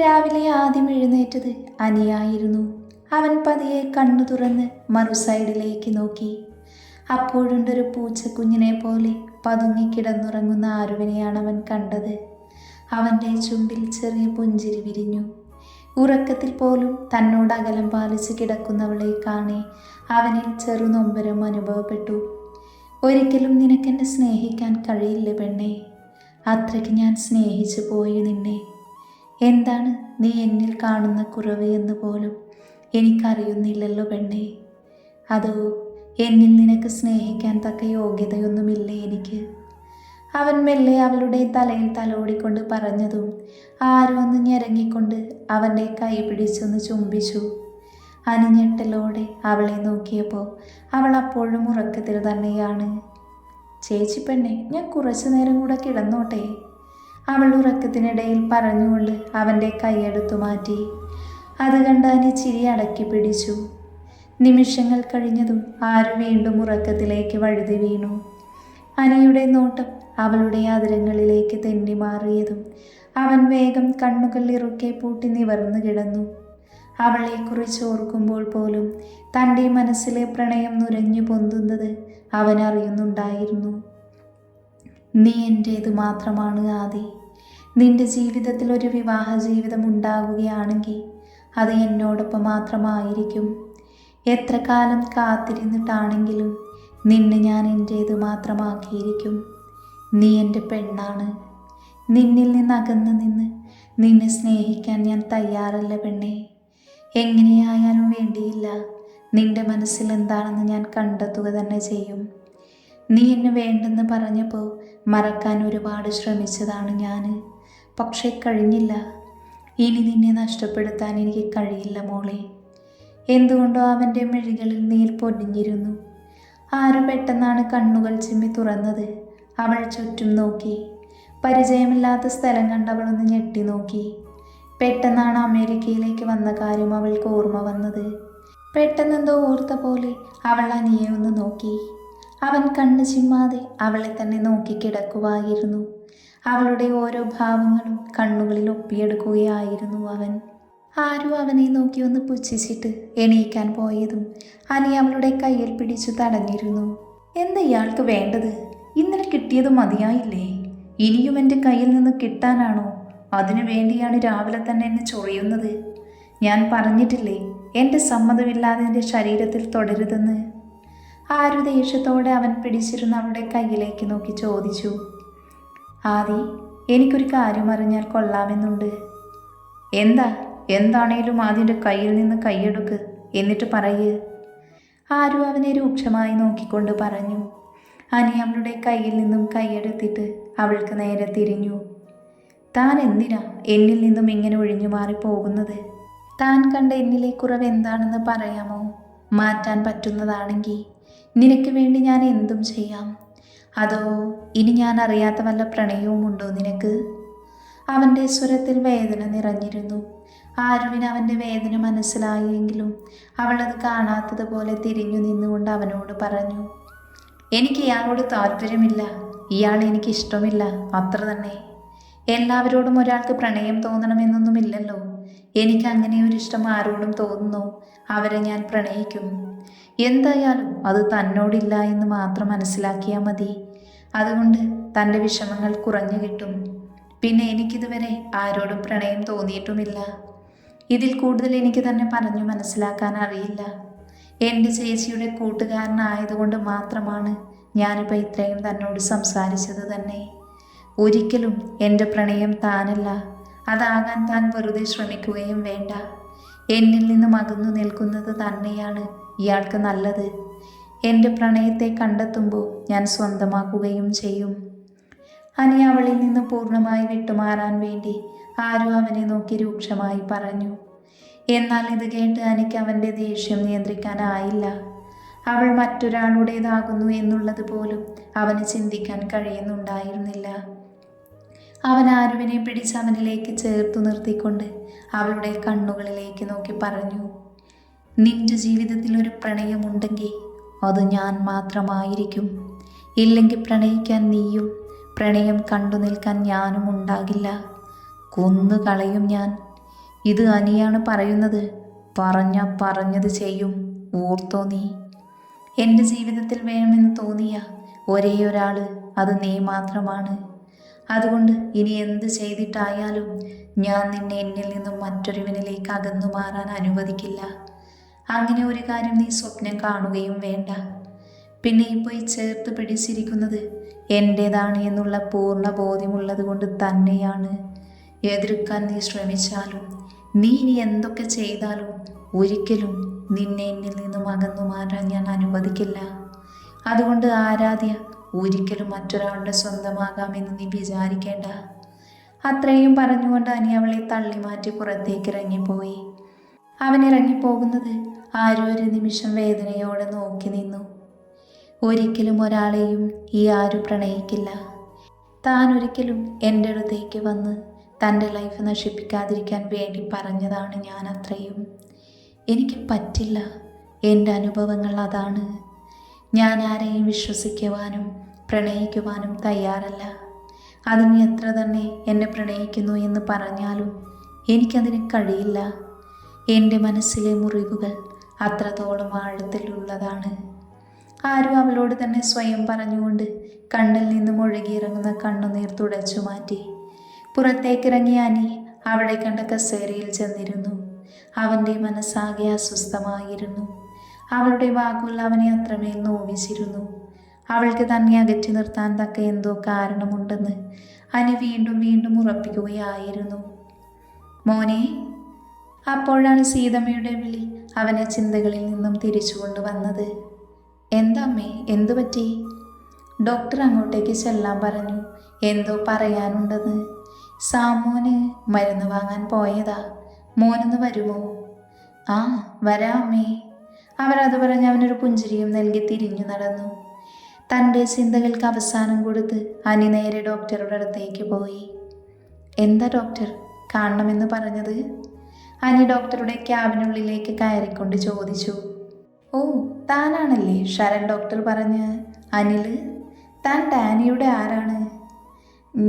രാവിലെ ആദ്യം എഴുന്നേറ്റത് അനിയായിരുന്നു. അവൻ പതിയെ കണ്ണു തുറന്ന് മറു സൈഡിലേക്ക് നോക്കി. അപ്പോഴുണ്ടൊരു പൂച്ചക്കുഞ്ഞിനെ പോലെ പതുങ്ങിക്കിടന്നുറങ്ങുന്ന ആരുവിനെയാണ് അവൻ കണ്ടത്. അവൻ്റെ ചുണ്ടിൽ ചെറിയ പുഞ്ചിരി വിരിഞ്ഞു. ഉറക്കത്തിൽ പോലും തന്നോട് അകലം പാലിച്ച് കിടക്കുന്നവളെ കാണെ അവനിൽ ചെറുനൊമ്പരം അനുഭവപ്പെട്ടു. ഒരിക്കലും നിനക്കെന്നെ സ്നേഹിക്കാൻ കഴിയില്ല പെണ്ണേ. അത്രയ്ക്ക് ഞാൻ സ്നേഹിച്ചു പോയി നിന്നെ. എന്താണ് നീ എന്നിൽ കാണുന്ന കുറവ് എന്ന് പോലും എനിക്കറിയുന്നില്ലല്ലോ പെണ്ണേ. അതോ എന്നിൽ നിനക്ക് സ്നേഹിക്കാൻ തക്ക യോഗ്യതയൊന്നുമില്ലേ എനിക്ക്? അവൻ മെല്ലെ അവളുടെ തലയിൽ തലോടിക്കൊണ്ട് പറഞ്ഞതും ആരോ ഒന്ന് ഞെരങ്ങിക്കൊണ്ട് അവൻ്റെ കൈ പിടിച്ചൊന്ന് ചുംബിച്ചു. അനിഞ്ഞെട്ടലോടെ അവളെ നോക്കിയപ്പോൾ അവൾ അപ്പോഴും ഉറക്കത്തിൽ തന്നെയാണ്. ചേച്ചി പെണ്ണെ, ഞാൻ കുറച്ചു നേരം കൂടെ കിടന്നോട്ടെ? അവൾ ഉറക്കത്തിനിടയിൽ പറഞ്ഞുകൊണ്ട് അവൻ്റെ കൈയെടുത്തു മാറ്റി. അത് കണ്ട് അനി ചിരി അടക്കി പിടിച്ചു. നിമിഷങ്ങൾ കഴിഞ്ഞതും ആര് വീണ്ടും ഉറക്കത്തിലേക്ക് വഴുതി വീണു. അനിയുടെ നോട്ടം അവളുടെ ആദരങ്ങളിലേക്ക് തെന്നി മാറിയതും അവൻ വേഗം കണ്ണുകൾ ഇറുക്കെ പൂട്ടി നിവർന്നു കിടന്നു. അവളെക്കുറിച്ച് ഓർക്കുമ്പോൾ പോലും തൻ്റെ മനസ്സിലെ പ്രണയം നുരഞ്ഞു പൊന്തുന്നത് അവൻ അറിയുന്നുണ്ടായിരുന്നു. നീ എൻ്റേത് മാത്രമാണ് ആദി. നിന്റെ ജീവിതത്തിൽ ഒരു വിവാഹ ജീവിതം ഉണ്ടാവുകയാണെങ്കിൽ അത് എന്നോടൊപ്പം മാത്രമായിരിക്കും. എത്ര കാലം കാത്തിരുന്നിട്ടാണെങ്കിലും നിന്നെ ഞാൻ എൻ്റേത് മാത്രമാക്കിയിരിക്കും. നീ എൻ്റെ പെണ്ണാണ്. നിന്നിൽ നിന്ന് അകന്ന് നിന്ന് നിന്നെ സ്നേഹിക്കാൻ ഞാൻ തയ്യാറല്ല പെണ്ണേ. എങ്ങനെയായാലും വേണ്ടിയില്ല, നിന്റെ മനസ്സിൽ എന്താണെന്ന് ഞാൻ കണ്ടെത്തുക തന്നെ ചെയ്യും. നീ എന്നെ വേണ്ടെന്ന് പറഞ്ഞപ്പോൾ മറക്കാൻ ഒരുപാട് ശ്രമിച്ചതാണ് ഞാൻ. പക്ഷേ കഴിഞ്ഞില്ല. ഇനി നിന്നെ നഷ്ടപ്പെടുത്താൻ എനിക്ക് കഴിയില്ല മോളെ. എന്തുകൊണ്ടോ അവൻ്റെ മിഴികളിൽ നീർ പൊടിഞ്ഞിരുന്നു. ആരു പെട്ടെന്നാണ് കണ്ണുകൾ ചിമ്മി തുറന്നത്. അവൾ ചുറ്റും നോക്കി. പരിചയമില്ലാത്ത സ്ഥലം കണ്ടവളൊന്ന് ഞെട്ടി നോക്കി. പെട്ടെന്നാണ് അമേരിക്കയിലേക്ക് വന്ന കാര്യം അവൾക്ക് ഓർമ്മ വന്നത്. പെട്ടെന്നെന്തോ ഓർത്ത പോലെ അവൾ അനിയെ ഒന്ന് നോക്കി. അവൻ കണ്ണു ചിമ്മാതെ അവളെ തന്നെ നോക്കി കിടക്കുവായിരുന്നു. അവളുടെ ഓരോ ഭാവങ്ങളും കണ്ണുകളിൽ ഒപ്പിയെടുക്കുകയായിരുന്നു അവൻ. ആരു അവനെ നോക്കി ഒന്ന് പുച്ഛിച്ചിട്ട് എണീക്കാൻ പോയതും അനി അവളുടെ കയ്യിൽ പിടിച്ചു തടഞ്ഞിരുന്നു. എന്താ ഇയാൾക്ക് വേണ്ടത്? ഇന്നലെ കിട്ടിയത് മതിയായില്ലേ? ഇനിയും എൻ്റെ കയ്യിൽ നിന്ന് കിട്ടാനാണോ? അതിനു വേണ്ടിയാണ് രാവിലെ തന്നെ എന്നെ ചൊറിയുന്നത്. ഞാൻ പറഞ്ഞിട്ടില്ലേ എൻ്റെ സമ്മതമില്ലാതെ എൻ്റെ ശരീരത്തിൽ തൊടരുതെന്ന്? ആരു ദേഷ്യത്തോടെ അവൻ പിടിച്ചിരുന്ന അവളുടെ കയ്യിലേക്ക് നോക്കി ചോദിച്ചു. ആദി, എനിക്കൊരു കാര്യം അറിഞ്ഞാൽ കൊള്ളാമെന്നുണ്ട്. എന്താണേലും ആദ്യൻ്റെ കയ്യിൽ നിന്ന് കൈയെടുക്ക്, എന്നിട്ട് പറയ്. ആരു അവനെ രൂക്ഷമായി നോക്കിക്കൊണ്ട് പറഞ്ഞു. അനി അവളുടെ കയ്യിൽ നിന്നും കൈയെടുത്തിട്ട് അവൾക്ക് നേരെ തിരിഞ്ഞു. താൻ എന്തിനാ എന്നിൽ നിന്നും ഇങ്ങനെ ഒഴിഞ്ഞു മാറി പോകുന്നത്? താൻ കണ്ട എന്നിലെ കുറവ് എന്താണെന്ന് പറയാമോ? മാറ്റാൻ പറ്റുന്നതാണെങ്കിൽ നിനക്ക് വേണ്ടി ഞാൻ എന്തും ചെയ്യാം. അതോ ഇനി ഞാൻ അറിയാത്ത വല്ല പ്രണയവും ഉണ്ടോ നിനക്ക്? അവൻ്റെ സ്വരത്തിൽ വേദന നിറഞ്ഞിരുന്നു. ആരുവിന് അവൻ്റെ വേദന മനസ്സിലായെങ്കിലും അവളത് കാണാത്തതുപോലെ തിരിഞ്ഞു നിന്നുകൊണ്ട് അവനോട് പറഞ്ഞു. എനിക്ക് ഇയാളോട് താല്പര്യമില്ല. ഇയാൾ എനിക്കിഷ്ടമില്ല, അത്ര തന്നെ. എല്ലാവരോടും ഒരാൾക്ക് പ്രണയം തോന്നണമെന്നൊന്നുമില്ലല്ലോ. എനിക്ക് അങ്ങനെ ഒരു ഇഷ്ടം ആരോടും തോന്നുന്നു അവരെ ഞാൻ പ്രണയിക്കും. എന്തായാലും അത് തന്നോടില്ല എന്ന് മാത്രം മനസ്സിലാക്കിയാൽ മതി. അതുകൊണ്ട് തൻ്റെ വിഷമങ്ങൾ കുറഞ്ഞു കിട്ടും. പിന്നെ എനിക്കിതുവരെ ആരോടും പ്രണയം തോന്നിയിട്ടുമില്ല. ഇതിൽ കൂടുതൽ എനിക്ക് തന്നെ പറഞ്ഞു മനസ്സിലാക്കാൻ അറിയില്ല. എൻ്റെ ചേച്ചിയുടെ കൂട്ടുകാരനായതുകൊണ്ട് മാത്രമാണ് ഞാനിപ്പോൾ ഇത്രയും തന്നോട് സംസാരിച്ചത് തന്നെ. ഒരിക്കലും എൻ്റെ പ്രണയം താനല്ല. അതാകാൻ താൻ വെറുതെ ശ്രമിക്കുകയും വേണ്ട. എന്നിൽ നിന്നും അകന്നു നിൽക്കുന്നത് തന്നെയാണ് ഇയാൾക്ക് നല്ലത്. എൻ്റെ പ്രണയത്തെ കണ്ടെത്തുമ്പോൾ ഞാൻ സ്വന്തമാക്കുകയും ചെയ്യും. അനി അവളിൽ നിന്ന് പൂർണ്ണമായി വിട്ടുമാറാൻ വേണ്ടി ആരു അവനെ നോക്കി രൂക്ഷമായി പറഞ്ഞു. എന്നാൽ ഇത് കേട്ട് അനിക്ക് അവൻ്റെ ദേഷ്യം നിയന്ത്രിക്കാനായില്ല. അവൾ മറ്റൊരാളുടേതാകുന്നു എന്നുള്ളത് പോലും അവന് ചിന്തിക്കാൻ കഴിയുന്നുണ്ടായിരുന്നില്ല. അവൻ ആരുവിനെ പിടിച്ച് അവനിലേക്ക് ചേർത്തു നിർത്തിക്കൊണ്ട് അവളുടെ കണ്ണുകളിലേക്ക് നോക്കി പറഞ്ഞു. നിന്റെ ജീവിതത്തിൽ ഒരു പ്രണയമുണ്ടെങ്കിൽ അത് ഞാൻ മാത്രമായിരിക്കും. ഇല്ലെങ്കിൽ പ്രണയിക്കാൻ നീയും പ്രണയം കണ്ടു നിൽക്കാൻ ഞാനും ഉണ്ടാകില്ല. കൊന്നു കളയും ഞാൻ. ഇത് അനിയാണ് പറയുന്നത്. പറഞ്ഞത് ചെയ്യും. ഓർത്തോ നീ? എൻ്റെ ജീവിതത്തിൽ വേണമെന്ന് തോന്നിയ ഒരേ ഒരാൾ അത് നീ മാത്രമാണ്. അതുകൊണ്ട് ഇനി എന്ത് ചെയ്തിട്ടായാലും ഞാൻ നിന്നെ എന്നിൽ നിന്നും മറ്റൊരുവനിലേക്ക് അകന്നു മാറാൻ അനുവദിക്കില്ല. അങ്ങനെ ഒരു കാര്യം നീ സ്വപ്നം കാണുകയും വേണ്ട. പിന്നെ ഇപ്പോൾ ഈ ചേർത്ത് പിടിച്ചിരിക്കുന്നത് എൻ്റേതാണ് എന്നുള്ള പൂർണ്ണ ബോധ്യമുള്ളത് കൊണ്ട് തന്നെയാണ്. എതിർക്കാൻ നീ ശ്രമിച്ചാലും നീ ഇനി എന്തൊക്കെ ചെയ്താലും ഒരിക്കലും നിന്നെ എന്നിൽ നിന്നും അകന്നു മാറാൻ ഞാൻ അനുവദിക്കില്ല. അതുകൊണ്ട് ആരാധ്യ ഒരിക്കലും മറ്റൊരാളുടെ സ്വന്തമാകാമെന്ന് നീ വിചാരിക്കേണ്ട. അത്രയും പറഞ്ഞുകൊണ്ട് അനി അവളെ തള്ളി മാറ്റി പുറത്തേക്ക് ഇറങ്ങിപ്പോയി. അവൻ ഇറങ്ങിപ്പോകുന്നത് ആരും ഒരു നിമിഷം വേദനയോടെ നോക്കി നിന്നു. ഒരിക്കലും ഒരാളെയും ഈ ആരു പ്രണയിക്കില്ല. താൻ ഒരിക്കലും എൻ്റെ അടുത്തേക്ക് വന്ന് തൻ്റെ ലൈഫ് നശിപ്പിക്കാതിരിക്കാൻ വേണ്ടി പറഞ്ഞതാണ് ഞാൻ അത്രയും. എനിക്ക് പറ്റില്ല. എൻ്റെ അനുഭവങ്ങൾ അതാണ്. ഞാൻ ആരെയും വിശ്വസിക്കുവാനും പ്രണയിക്കുവാനും തയ്യാറല്ല. അതിന് എത്ര തന്നെ എന്നെ പ്രണയിക്കുന്നു എന്ന് പറഞ്ഞാലും എനിക്കതിന് കഴിയില്ല. എൻ്റെ മനസ്സിലെ മുറിവുകൾ അത്രത്തോളം ആഴത്തിലുള്ളതാണ്. ആരും അവളോട് തന്നെ സ്വയം പറഞ്ഞുകൊണ്ട് കണ്ണിൽ നിന്നും ഒഴുകിയിറങ്ങുന്ന കണ്ണുനീർ തുടച്ചു മാറ്റി. പുറത്തേക്കിറങ്ങിയ അനി അവിടെ കണ്ട കസേരയിൽ ചെന്നിരുന്നു. അവൻ്റെ മനസ്സാകെ അസ്വസ്ഥമായിരുന്നു. അവളുടെ വാക്കുകൾ അവനെ അത്രമേൽ നോവിച്ചിരുന്നു. അവൾക്ക് തന്നെ അകറ്റി നിർത്താൻ തക്ക എന്തോ കാരണമുണ്ടെന്ന് അനി വീണ്ടും വീണ്ടും ഉറപ്പിക്കുകയായിരുന്നു. മോനെ. അപ്പോഴാണ് സീതമ്മയുടെ വിളി അവനെ ചിന്തകളിൽ നിന്നും തിരിച്ചു കൊണ്ടുവന്നത്. എന്താമ്മേ, എന്തു പറ്റി? ഡോക്ടർ അങ്ങോട്ടേക്ക് ചെല്ലാൻ പറഞ്ഞു. എന്തോ പറയാനുണ്ടെന്ന്. സാമോന് മരുന്ന് വാങ്ങാൻ പോയതാ. മോനൊന്ന് വരുമോ? ആ, വരാം അമ്മേ. അവരത് പറഞ്ഞ് അവനൊരു പുഞ്ചിരിയും നൽകി തിരിഞ്ഞു നടന്നു. തൻ്റെ ചിന്തകൾക്ക് അവസാനം കൊടുത്ത് അനി നേരെ ഡോക്ടറുടെ അടുത്തേക്ക് പോയി. എന്താ ഡോക്ടർ, കാണണമെന്ന് പറഞ്ഞത്? അനി ഡോക്ടറുടെ ക്യാബിനുള്ളിലേക്ക് കയറിക്കൊണ്ട് ചോദിച്ചു. ഓ, താനാണല്ലേ ശരൺ ഡോക്ടർ പറഞ്ഞ്. അനിൽ, താൻ ഡാനിയുടെ ആരാണ്?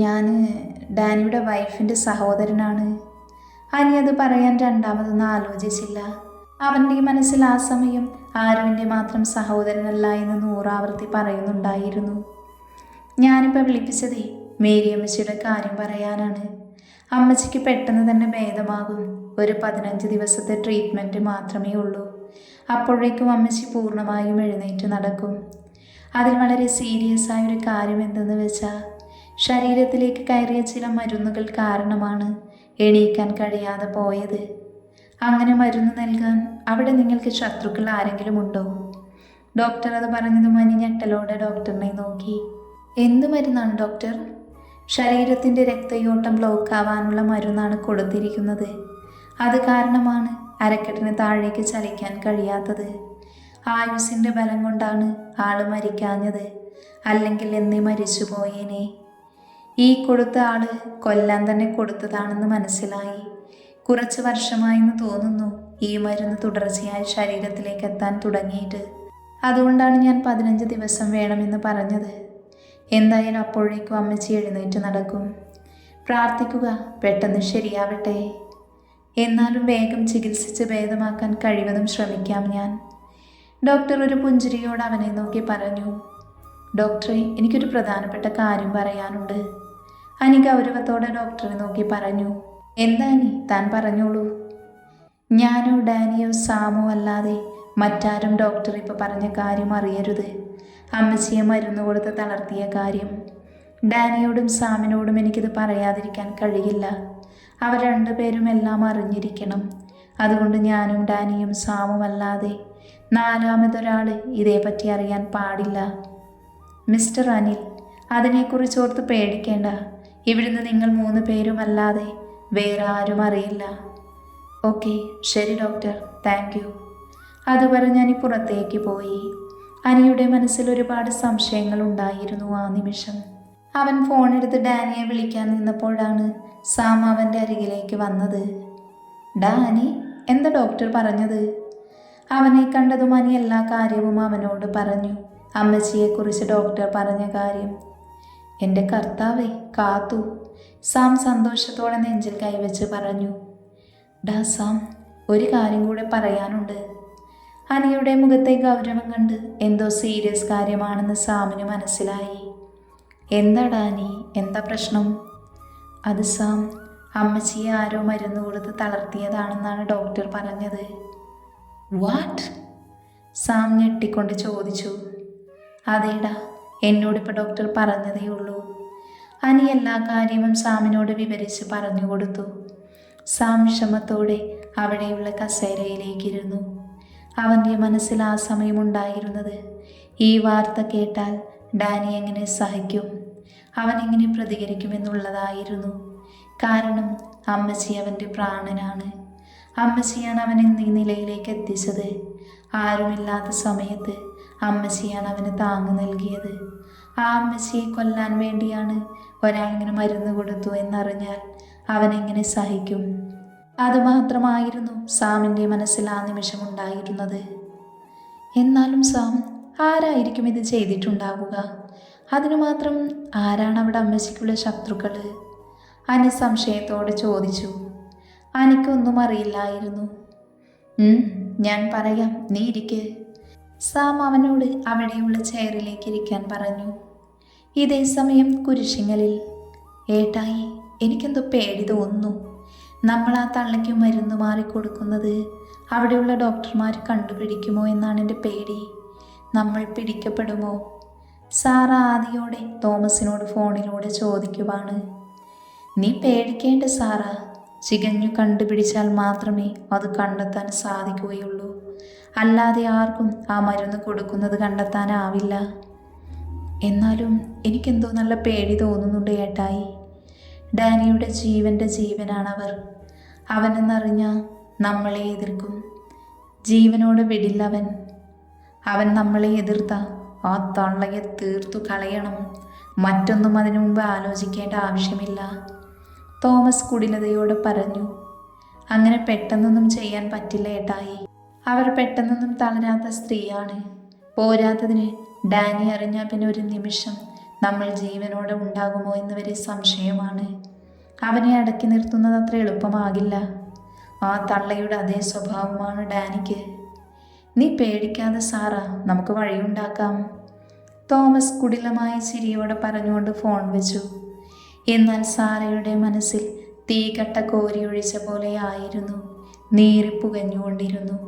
ഞാൻ ഡാനിയുടെ വൈഫിൻ്റെ സഹോദരനാണ്. അനി അത് പറയാൻ രണ്ടാമതൊന്നും ആലോചിച്ചില്ല. അവൻ്റെ മനസ്സിൽ ആ സമയം ആരുവിൻ്റെ മാത്രം സഹോദരനല്ല എന്ന് 100 ആവർത്തി പറയുന്നുണ്ടായിരുന്നു. ഞാനിപ്പോൾ വിളിപ്പിച്ചതേ മേരി അമ്മച്ചിയുടെ കാര്യം പറയാനാണ്. അമ്മച്ചിക്ക് പെട്ടെന്ന് തന്നെ ഭേദമാകും. ഒരു 15 ദിവസത്തെ ട്രീറ്റ്മെൻറ്റ് മാത്രമേ ഉള്ളൂ. അപ്പോഴേക്കും അമ്മച്ചി പൂർണ്ണമായും എഴുന്നേറ്റ് നടക്കും. അതിൽ വളരെ സീരിയസ് ആയൊരു കാര്യം എന്തെന്ന് വെച്ചാൽ ശരീരത്തിലേക്ക് കയറിയ ചില മരുന്നുകൾ കാരണമാണ് എണീക്കാൻ കഴിയാതെ പോയത്. അങ്ങനെ മരുന്ന് നൽകാൻ അവിടെ നിങ്ങൾക്ക് ശത്രുക്കൾ ആരെങ്കിലും ഉണ്ടോ? ഡോക്ടർ അത് പറഞ്ഞതും അനി ഞെട്ടലോടെ ഡോക്ടറിനെ നോക്കി. എന്ത് മരുന്നാണ് ഡോക്ടർ? ശരീരത്തിൻ്റെ രക്തയോട്ടം ബ്ലോക്ക് ആവാനുള്ള മരുന്നാണ് കൊടുത്തിരിക്കുന്നത്. അത് കാരണമാണ് അരക്കെട്ടിന് താഴേക്ക് ചലിക്കാൻ കഴിയാത്തത്. ആയുസിൻ്റെ ബലം കൊണ്ടാണ് ആള് മരിക്കാഞ്ഞത്. അല്ലെങ്കിൽ എന്നേ മരിച്ചു പോയേനെ. ഈ കൊടുത്ത ആള് കൊല്ലാൻ തന്നെ കൊടുത്തതാണെന്ന് മനസ്സിലായി. കുറച്ച് വർഷമായെന്ന് തോന്നുന്നു ഈ മരുന്ന് തുടർച്ചയായി ശരീരത്തിലേക്ക് എത്താൻ തുടങ്ങിയിട്ട്. അതുകൊണ്ടാണ് ഞാൻ 15 ദിവസം വേണമെന്ന് പറഞ്ഞത്. എന്തായാലും അപ്പോഴേക്കും അമ്മച്ചി എഴുന്നേറ്റ് നടക്കും. പ്രാർത്ഥിക്കുക, പെട്ടെന്ന് ശരിയാവട്ടെ. എന്നാലും വേഗം ചികിത്സിച്ച് ഭേദമാക്കാൻ കഴിവതും ശ്രമിക്കാം ഞാൻ. ഡോക്ടർ ഒരു പുഞ്ചിരിയോട് അവനെ നോക്കി പറഞ്ഞു. ഡോക്ടറെ, എനിക്കൊരു പ്രധാനപ്പെട്ട കാര്യം പറയാനുണ്ട്. അനി ഗൗരവത്തോടെ ഡോക്ടറെ നോക്കി പറഞ്ഞു. എന്താ അനി, താൻ പറഞ്ഞോളൂ. ഞാനോ ഡാനിയോ സാമോ അല്ലാതെ മറ്റാരും ഡോക്ടർ ഇപ്പോൾ പറഞ്ഞ കാര്യം അറിയരുത്. അമ്മച്ചിയെ മരുന്ന് കൊടുത്ത് തളർത്തിയ കാര്യം. ഡാനിയോടും സാമിനോടും എനിക്കിത് പറയാതിരിക്കാൻ കഴിയില്ല. അവർ രണ്ടുപേരും എല്ലാം അറിഞ്ഞിരിക്കണം. അതുകൊണ്ട് ഞാനും ഡാനിയും സാമും അല്ലാതെ 4ാമതൊരാൾ ഇതേപ്പറ്റി അറിയാൻ പാടില്ല. മിസ്റ്റർ അനിൽ, അതിനെക്കുറിച്ചോർത്ത് പേടിക്കേണ്ട. ഇവിടുന്ന് നിങ്ങൾ 3 പേരും അല്ലാതെ വേറെ ആരും അറിയില്ല. ഓക്കെ, ശരി ഡോക്ടർ, താങ്ക് യു. അത് പറഞ്ഞ് അനി പുറത്തേക്ക് പോയി. അനിയുടെ മനസ്സിൽ ഒരുപാട് സംശയങ്ങൾ ഉണ്ടായിരുന്നു ആ നിമിഷം. അവൻ ഫോണെടുത്ത് ഡാനിയെ വിളിക്കാൻ നിന്നപ്പോഴാണ് സാം അവൻ്റെ അരികിലേക്ക് വന്നത്. ഡാനി, എന്താ ഡോക്ടർ പറഞ്ഞത്? അവനെ കണ്ടതും അനി എല്ലാ കാര്യവും അവനോട് പറഞ്ഞു. അമ്മച്ചിയെക്കുറിച്ച് ഡോക്ടർ പറഞ്ഞ കാര്യം. എൻ്റെ കർത്താവേ, കാത്തു. സാം സന്തോഷത്തോടെ നെഞ്ചിൽ കൈവച്ച് പറഞ്ഞു. ഡാ സാം, ഒരു കാര്യം കൂടെ പറയാനുണ്ട്. അനിയുടെ മുഖത്തെ ഗൗരവം കണ്ട് എന്തോ സീരിയസ് കാര്യമാണെന്ന് സാമിന് മനസ്സിലായി. എന്താടാ അനി, എന്താ പ്രശ്നം? അത് സാം, അമ്മച്ചിയെ ആരോ മരുന്ന് കൊടുത്ത് തളർത്തിയതാണെന്നാണ് ഡോക്ടർ പറഞ്ഞത്. വാട്ട്? സാം ഞെട്ടിക്കൊണ്ട് ചോദിച്ചു. അതേടാ, എന്നോടിപ്പോൾ ഡോക്ടർ പറഞ്ഞതേ ഉള്ളൂ. അനി എല്ലാ കാര്യവും സാമിനോട് വിവരിച്ച് പറഞ്ഞു കൊടുത്തു. സാം വിഷമത്തോടെ അവിടെയുള്ള കസേരയിലേക്കിരുന്നു. അവൻ്റെ മനസ്സിൽ ആ സമയമുണ്ടായിരുന്നത്, ഈ വാർത്ത കേട്ടാൽ ഡാനി എങ്ങനെ സഹിക്കും, അവൻ എങ്ങനെ പ്രതികരിക്കുമെന്നുള്ളതായിരുന്നു. കാരണം അമ്മച്ചി അവൻ്റെ പ്രാണനാണ്. അമ്മച്ചിയാണ് അവൻ ഈ നിലയിലേക്ക് എത്തിച്ചത്. ആരുമില്ലാത്ത സമയത്ത് അമ്മച്ചിയാണ് അവന് താങ്ങ് നൽകിയത്. ആ അമ്മച്ചിയെ കൊല്ലാൻ വേണ്ടിയാണ് ഒരാളിങ്ങനെ മരുന്ന് കൊടുത്തു എന്നറിഞ്ഞാൽ അവനെങ്ങനെ സഹിക്കും? അതുമാത്രമായിരുന്നു സാമിൻ്റെ മനസ്സിൽ ആ നിമിഷം ഉണ്ടായിരുന്നത്. എന്നാലും സാം, ആരായിരിക്കും ഇത് ചെയ്തിട്ടുണ്ടാവുക? അതിനു മാത്രം ആരാണ് അവിടെ അമ്മച്ചിക്കുള്ള ശത്രുക്കൾ? അനി സംശയത്തോടെ ചോദിച്ചു. അനിക്കൊന്നും അറിയില്ലായിരുന്നു. ഞാൻ പറയാം, നീ ഇരിക്ക്. സാം അവനോട് അവിടെയുള്ള ചെയറിലേക്ക് ഇരിക്കാൻ പറഞ്ഞു. ഇതേ സമയം കുരിശിങ്ങലിൽ, ഏട്ടായി, എനിക്കെന്തോ പേടി തോന്നുന്നു. നമ്മൾ ആ തള്ളയ്ക്ക് മരുന്ന് മാറിക്കൊടുക്കുന്നത് അവിടെയുള്ള ഡോക്ടർമാർ കണ്ടുപിടിക്കുമോ എന്നാണ് എൻ്റെ പേടി. നമ്മൾ പിടിക്കപ്പെടുമോ? സാറ ആദിയോടെ തോമസിനോട് ഫോണിലൂടെ ചോദിക്കുവാണ്. നീ പേടിക്കേണ്ട സാറ, ചികഞ്ഞു കണ്ടുപിടിച്ചാൽ മാത്രമേ അത് കണ്ടെത്താൻ സാധിക്കുകയുള്ളൂ. അല്ലാതെ ആർക്കും ആ മരുന്ന് കൊടുക്കുന്നത് കണ്ടെത്താനാവില്ല. എന്നാലും എനിക്കെന്തോ നല്ല പേടി തോന്നുന്നുണ്ട് ഏട്ടായി. ഡാനിയുടെ ജീവൻ്റെ ജീവനാണവർ. അവനെന്നറിഞ്ഞാൽ നമ്മളെ എതിർക്കും. ജീവനോട് വിടില്ലവൻ. അവൻ നമ്മളെ എതിർത്ത ആ തള്ളയെ തീർത്തു കളയണം. മറ്റൊന്നും അതിനു മുമ്പ് ആലോചിക്കേണ്ട ആവശ്യമില്ല, തോമസ് കുടിലതയോട് പറഞ്ഞു. അങ്ങനെ പെട്ടെന്നൊന്നും ചെയ്യാൻ പറ്റില്ല ഏട്ടായി. അവർ പെട്ടെന്നൊന്നും തളരാത്ത സ്ത്രീയാണ്. പോരാത്തതിന് ഡാനി അറിഞ്ഞാൽ പിന്നെ ഒരു നിമിഷം നമ്മൾ ജീവനോടെ ഉണ്ടാകുമോ എന്ന് വരെ സംശയമാണ്. അവനെ അടക്കി നിർത്തുന്നത് അത്ര എളുപ്പമാകില്ല. ആ തള്ളയുടെ അതേ സ്വഭാവമാണ് ഡാനിക്ക്. നീ പേടിക്കാതെ സാറ, നമുക്ക് വഴിയുണ്ടാക്കാം, തോമസ് കുടിലമായ ചിരിയോടെ പറഞ്ഞുകൊണ്ട് ഫോൺ വെച്ചു. എന്നാൽ സാറയുടെ മനസ്സിൽ തീകട്ട കോരിയൊഴിച്ച പോലെ ആയിരുന്നു. നീറിപ്പുകഞ്ഞുകൊണ്ടിരുന്നു.